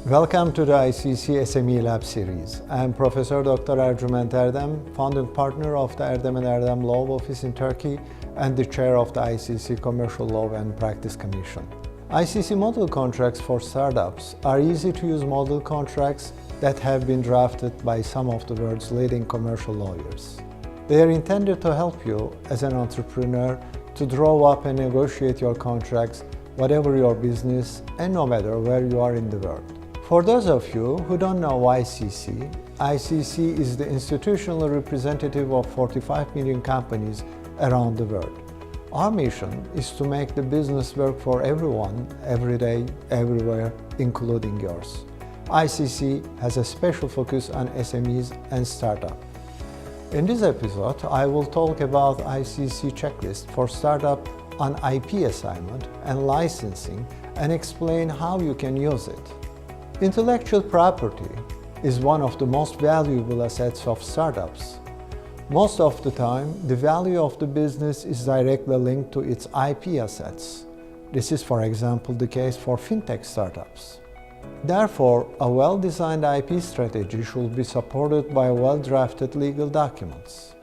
Welcome to the ICC SME Lab series. I am Professor Dr. Ercüment Erdem, founding partner of the Erdem & Erdem Law Office in Turkey and the chair of the ICC Commercial Law and Practice Commission. ICC model contracts for startups are easy-to-use model contracts that have been drafted by some of the world's leading commercial lawyers. They are intended to help you as an entrepreneur to draw up and negotiate your contracts, whatever your business and no matter where you are in the world. For those of you who don't know ICC, ICC is the institutional representative of 45 million companies around the world. Our mission is to make the business work for everyone, every day, everywhere, including yours. ICC has a special focus on SMEs and startups. In this episode, I will talk about ICC checklist for startup on IP assignment and licensing and explain how you can use it. Intellectual property is one of the most valuable assets of startups. Most of the time, the value of the business is directly linked to its IP assets. This is, for example, the case for fintech startups. Therefore, a well-designed IP strategy should be supported by well-drafted legal documents.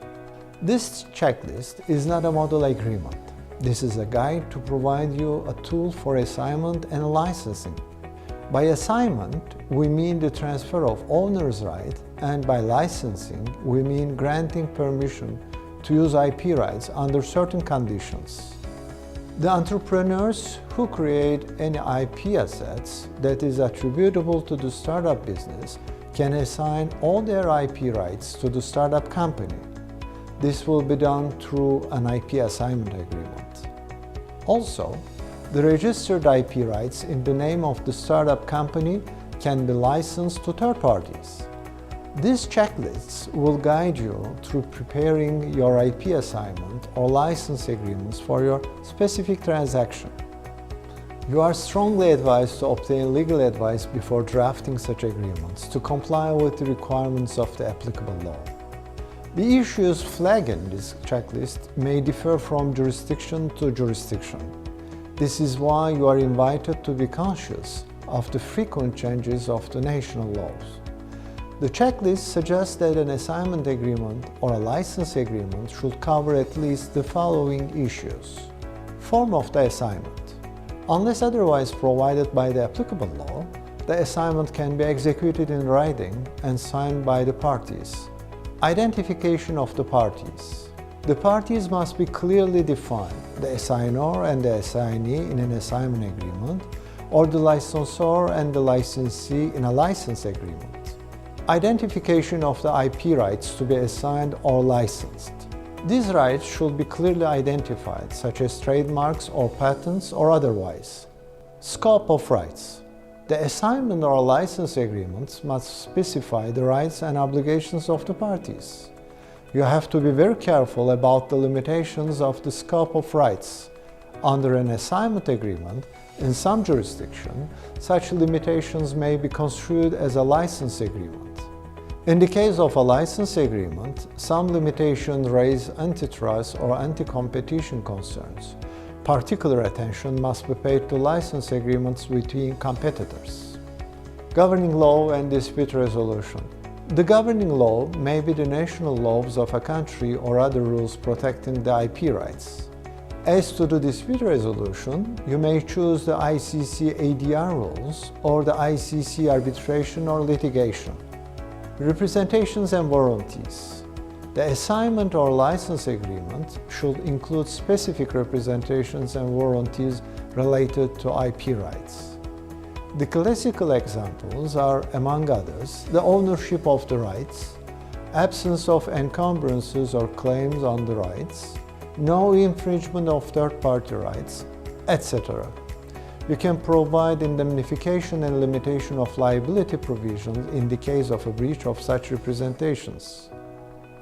This checklist is not a model agreement. This is a guide to provide you a tool for assignment and licensing. By assignment, we mean the transfer of owner's right, and by licensing, we mean granting permission to use IP rights under certain conditions. The entrepreneurs who create any IP assets that is attributable to the startup business can assign all their IP rights to the startup company. This will be done through an IP assignment agreement. Also, the registered IP rights in the name of the startup company can be licensed to third parties. These checklists will guide you through preparing your IP assignment or license agreements for your specific transaction. You are strongly advised to obtain legal advice before drafting such agreements to comply with the requirements of the applicable law. The issues flagged in this checklist may differ from jurisdiction to jurisdiction. This is why you are invited to be conscious of the frequent changes of the national laws. The checklist suggests that an assignment agreement or a license agreement should cover at least the following issues. Form of the assignment. Unless otherwise provided by the applicable law, the assignment can be executed in writing and signed by the parties. Identification of the parties. The parties must be clearly defined, the assignor and the assignee in an assignment agreement, or the licensor and the licensee in a license agreement. Identification of the IP rights to be assigned or licensed. These rights should be clearly identified, such as trademarks or patents or otherwise. Scope of rights. The assignment or license agreements must specify the rights and obligations of the parties. You have to be very careful about the limitations of the scope of rights. Under an assignment agreement, in some jurisdictions, such limitations may be construed as a license agreement. In the case of a license agreement, some limitations raise antitrust or anti-competition concerns. Particular attention must be paid to license agreements between competitors. Governing law and dispute resolution. The governing law may be the national laws of a country or other rules protecting the IP rights. As to the dispute resolution, you may choose the ICC ADR rules or the ICC arbitration or litigation. Representations and warranties. The assignment or license agreement should include specific representations and warranties related to IP rights. The classical examples are, among others, the ownership of the rights, absence of encumbrances or claims on the rights, no infringement of third-party rights, etc. You can provide indemnification and limitation of liability provisions in the case of a breach of such representations.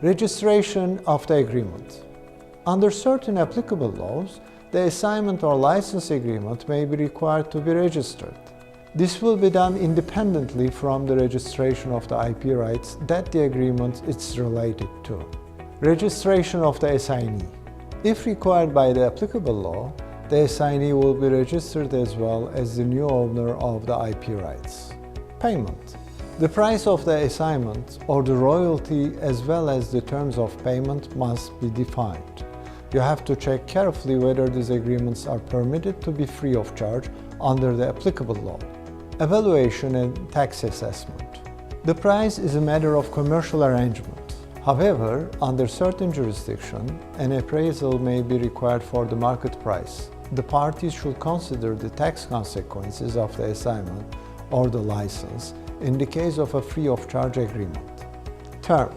Registration of the agreement. Under certain applicable laws, the assignment or license agreement may be required to be registered. This will be done independently from the registration of the IP rights that the agreement is related to. Registration of the assignee. If required by the applicable law, the assignee will be registered as well as the new owner of the IP rights. Payment. The price of the assignment or the royalty as well as the terms of payment must be defined. You have to check carefully whether these agreements are permitted to be free of charge under the applicable law. Evaluation and tax assessment. The price is a matter of commercial arrangement. However, under certain jurisdictions, an appraisal may be required for the market price. The parties should consider the tax consequences of the assignment or the license in the case of a free of charge agreement. Term.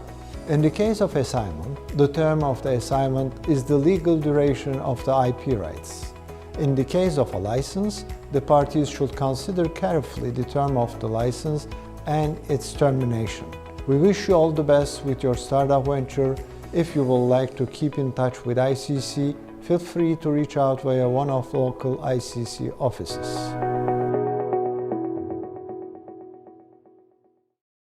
In the case of assignment, the term of the assignment is the legal duration of the IP rights. In the case of a license, the parties should consider carefully the term of the license and its termination. We wish you all the best with your startup venture. If you would like to keep in touch with ICC, feel free to reach out via one of the local ICC offices.